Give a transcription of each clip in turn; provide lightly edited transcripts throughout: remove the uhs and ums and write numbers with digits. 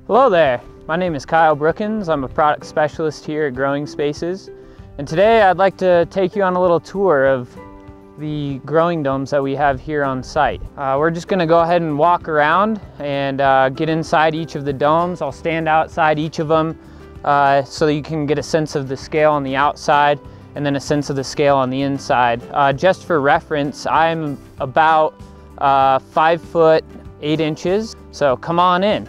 Hello there, my name is Kyle Brookens. I'm a product specialist here at Growing Spaces. And today I'd like to take you on a little tour of the growing domes that we have here on site. We're just gonna go ahead and walk around and get inside each of the domes. I'll stand outside each of them so that you can get a sense of the scale on the outside and then a sense of the scale on the inside. Just for reference, I'm about 5 foot 8 inches, so come on in.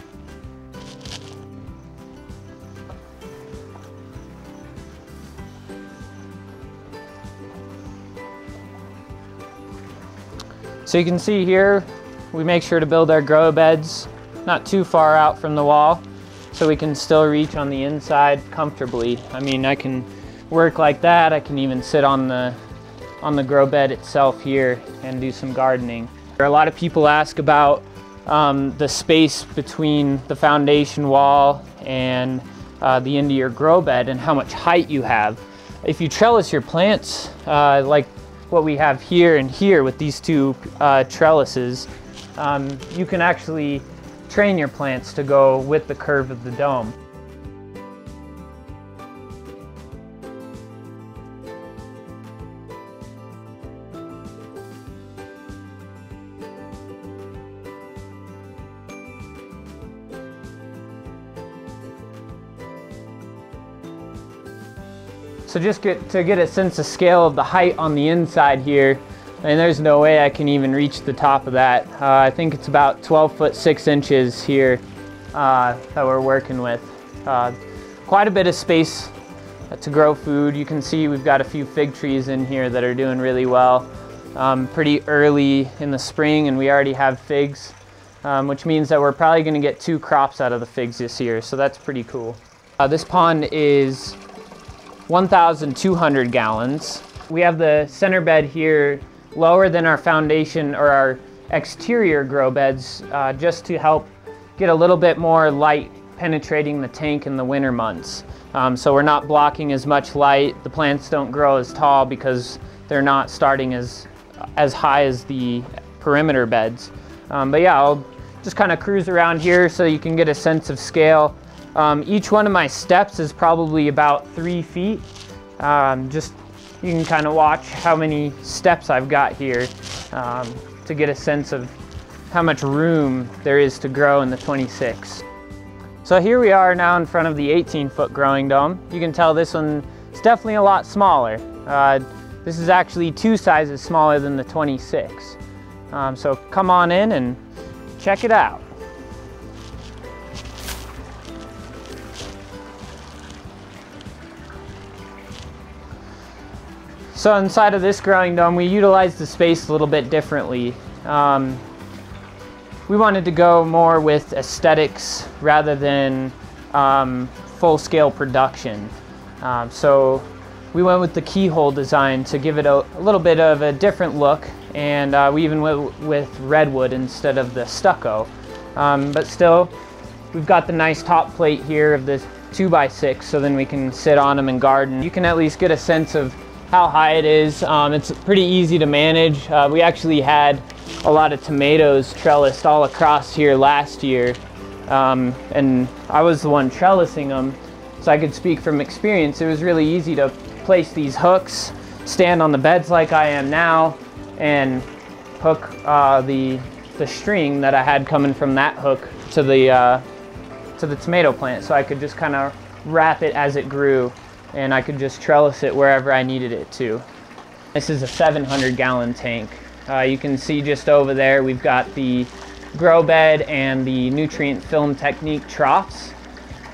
So you can see here, we make sure to build our grow beds not too far out from the wall so we can still reach on the inside comfortably. I mean, I can work like that. I can even sit on the grow bed itself here and do some gardening. A lot of people ask about the space between the foundation wall and the end of your grow bed and how much height you have. If you trellis your plants like what we have here and here with these two trellises, you can actually train your plants to go with the curve of the dome. So just to get a sense of scale of the height on the inside here, and there's no way I can even reach the top of that. I think it's about 12 foot 6 inches here that we're working with. Quite a bit of space to grow food. You can see we've got a few fig trees in here that are doing really well. Pretty early in the spring and we already have figs, which means that we're probably gonna get 2 crops out of the figs this year, so that's pretty cool. This pond is 1,200 gallons. We have the center bed here lower than our foundation or our exterior grow beds just to help get a little bit more light penetrating the tank in the winter months. So we're not blocking as much light. The plants don't grow as tall because they're not starting as high as the perimeter beds. But yeah, I'll just kind of cruise around here so you can get a sense of scale. Each one of my steps is probably about 3 feet. Just you can kind of watch how many steps I've got here to get a sense of how much room there is to grow in the 26. So here we are now in front of the 18-foot growing dome. You can tell this one is definitely a lot smaller. This is actually 2 sizes smaller than the 26. So come on in and check it out. So inside of this growing dome, we utilized the space a little bit differently. We wanted to go more with aesthetics rather than full-scale production. So we went with the keyhole design to give it a little bit of a different look, and we even went with redwood instead of the stucco. But still, we've got the nice top plate here of the 2x6, so then we can sit on them and garden. You can at least get a sense of how high it is. It's pretty easy to manage. We actually had a lot of tomatoes trellised all across here last year, and I was the one trellising them, so I could speak from experience. It was really easy to place these hooks, stand on the beds like I am now, and hook the string that I had coming from that hook to the tomato plant, so I could just kind of wrap it as it grew, and I could just trellis it wherever I needed it to. This is a 700-gallon tank. You can see just over there we've got the grow bed and the nutrient film technique troughs,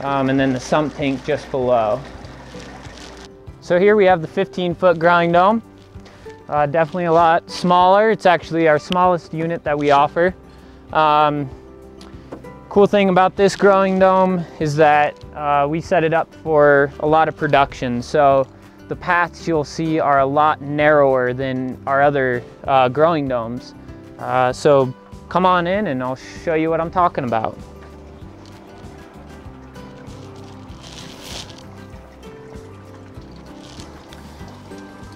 and then the sump tank just below. So here we have the 15-foot growing dome. Definitely a lot smaller. It's actually our smallest unit that we offer. Cool thing about this growing dome is that we set it up for a lot of production. So the paths you'll see are a lot narrower than our other growing domes. So come on in and I'll show you what I'm talking about.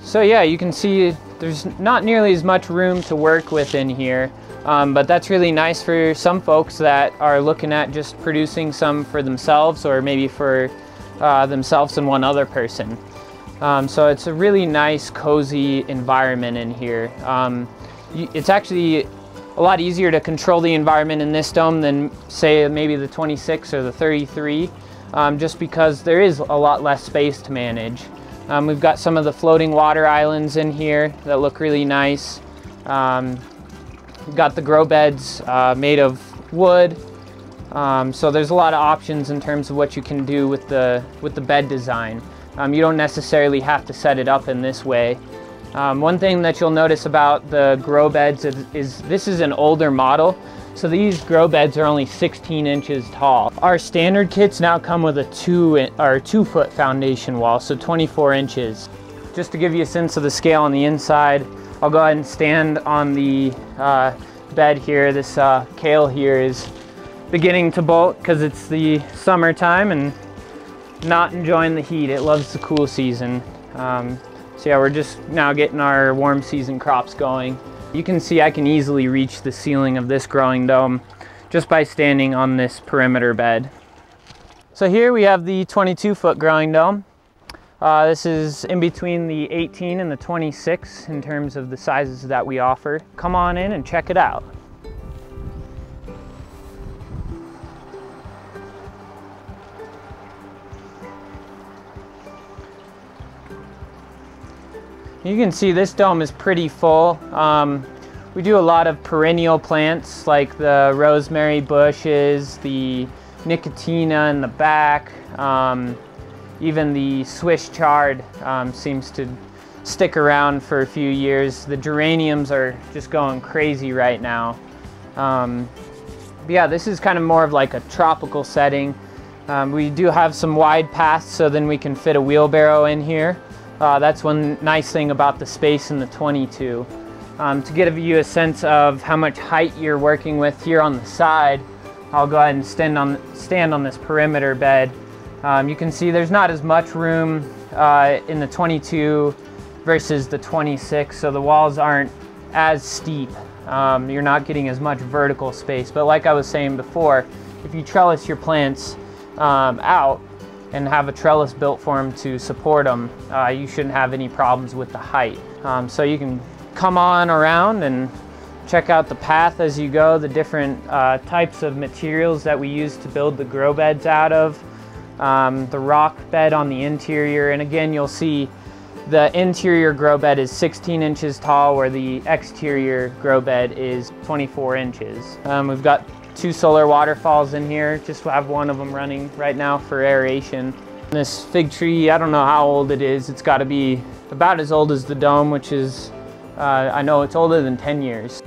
So yeah, you can see there's not nearly as much room to work with in here, but that's really nice for some folks that are looking at just producing some for themselves, or maybe for themselves and one other person. So it's a really nice, cozy environment in here. It's actually a lot easier to control the environment in this dome than, say, maybe the 26 or the 33, just because there is a lot less space to manage. We've got some of the floating water islands in here that look really nice. We've got the grow beds made of wood. So there's a lot of options in terms of what you can do with the bed design. You don't necessarily have to set it up in this way. One thing that you'll notice about the grow beds is this is an older model, so these grow beds are only 16 inches tall. Our standard kits now come with a 2-foot foundation wall, so 24 inches. Just to give you a sense of the scale on the inside, I'll go ahead and stand on the bed here. This kale here is beginning to bolt because it's the summertime and not enjoying the heat. It loves the cool season. So yeah, we're just now getting our warm season crops going. You can see I can easily reach the ceiling of this growing dome just by standing on this perimeter bed. So here we have the 22-foot growing dome. This is in between the 18 and the 26 in terms of the sizes that we offer. Come on in and check it out. You can see this dome is pretty full. We do a lot of perennial plants like the rosemary bushes, the nicotina in the back, even the Swiss chard seems to stick around for a few years. The geraniums are just going crazy right now. But yeah, this is kind of more of like a tropical setting. We do have some wide paths, so then we can fit a wheelbarrow in here. That's one nice thing about the space in the 22. To give you a sense of how much height you're working with here on the side, I'll go ahead and stand on this perimeter bed. You can see there's not as much room in the 22 versus the 26, so the walls aren't as steep. You're not getting as much vertical space, but like I was saying before, if you trellis your plants out and have a trellis built for them to support them, you shouldn't have any problems with the height. So you can come on around and check out the path as you go, the different types of materials that we use to build the grow beds out of, the rock bed on the interior, and again you'll see the interior grow bed is 16 inches tall where the exterior grow bed is 24 inches. We've got 2 solar waterfalls in here, just have one of them running right now for aeration. This fig tree, I don't know how old it is. It's got to be about as old as the dome, which is, I know it's older than 10 years.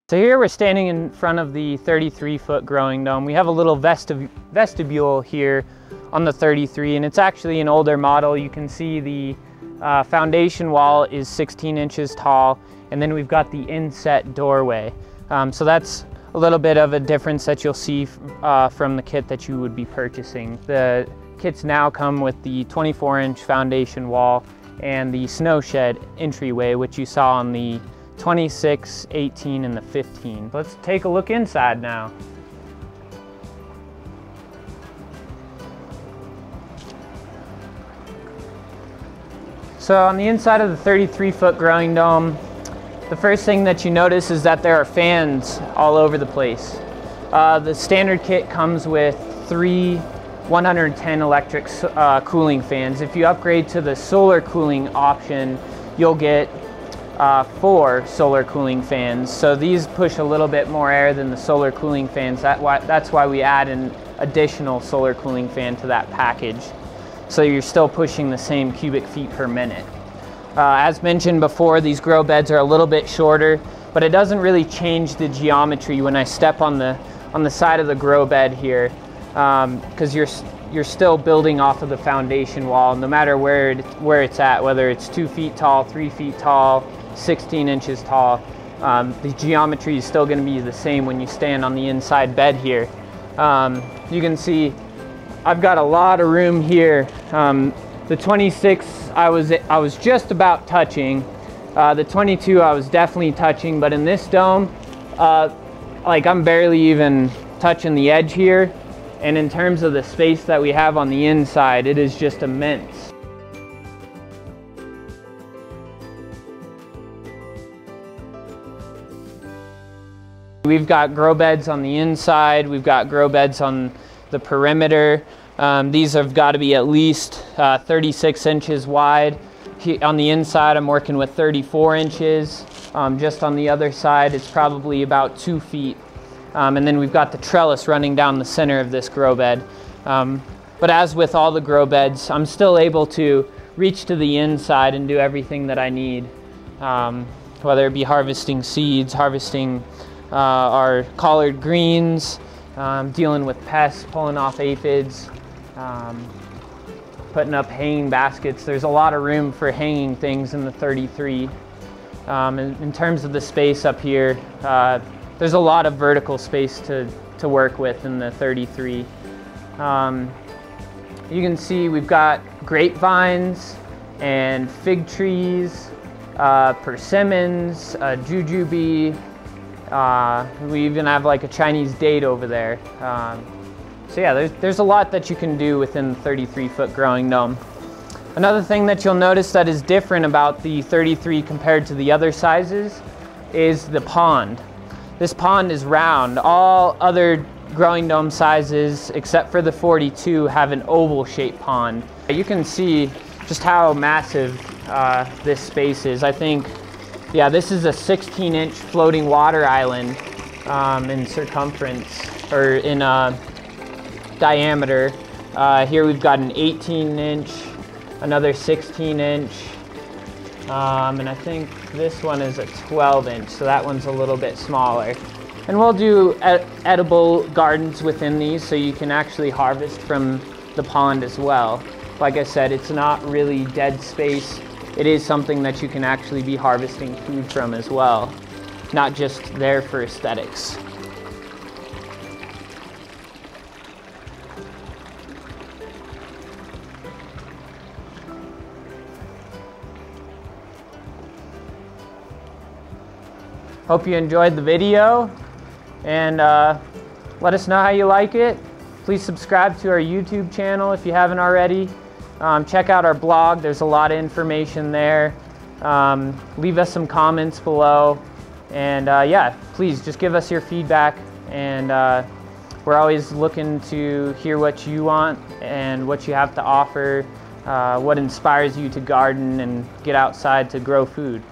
So here we're standing in front of the 33-foot growing dome. We have a little vestibule here on the 33, and it's actually an older model. You can see the foundation wall is 16 inches tall, and then we've got the inset doorway. So that's a little bit of a difference that you'll see from the kit that you would be purchasing. The kits now come with the 24-inch foundation wall and the snow shed entryway, which you saw on the 26, 18, and the 15. Let's take a look inside now. So on the inside of the 33-foot growing dome, the first thing that you notice is that there are fans all over the place. The standard kit comes with 3 110 electric cooling fans. If you upgrade to the solar cooling option, you'll get 4 solar cooling fans. So these push a little bit more air than the solar cooling fans. That's why we add an additional solar cooling fan to that package. So you're still pushing the same cubic feet per minute. As mentioned before, these grow beds are a little bit shorter, but it doesn't really change the geometry when I step on the side of the grow bed here, because you're still building off of the foundation wall, no matter where it's at, whether it's 2 feet tall, 3 feet tall, 16 inches tall. The geometry is still going to be the same when you stand on the inside bed here. You can see I've got a lot of room here. The 26 I was just about touching. The 22 I was definitely touching, but in this dome, like I'm barely even touching the edge here. And in terms of the space that we have on the inside, it is just immense. We've got grow beds on the inside, we've got grow beds on the perimeter. These have got to be at least 36 inches wide. On the inside, I'm working with 34 inches. Just on the other side, it's probably about 2 feet. And then we've got the trellis running down the center of this grow bed. But as with all the grow beds, I'm still able to reach to the inside and do everything that I need. Whether it be harvesting seeds, harvesting our collard greens, dealing with pests, pulling off aphids, putting up hanging baskets. There's a lot of room for hanging things in the 33. In terms of the space up here, there's a lot of vertical space to work with in the 33. You can see we've got grapevines and fig trees, persimmons, jujube. We even have like a Chinese date over there. So yeah, there's a lot that you can do within the 33-foot growing dome. Another thing that you'll notice that is different about the 33 compared to the other sizes is the pond. This pond is round. All other growing dome sizes, except for the 42, have an oval shaped pond. You can see just how massive this space is. I think, yeah, this is a 16-inch floating water island in circumference, or in diameter. Here we've got an 18-inch, another 16-inch, and I think this one is a 12-inch, so that one's a little bit smaller. And we'll do edible gardens within these, so you can actually harvest from the pond as well. Like I said, it's not really dead space. It is something that you can actually be harvesting food from as well, not just there for aesthetics. Hope you enjoyed the video, and let us know how you like it. Please subscribe to our YouTube channel if you haven't already. Check out our blog, there's a lot of information there. Leave us some comments below, and yeah, please just give us your feedback, and we're always looking to hear what you want and what you have to offer, what inspires you to garden and get outside to grow food.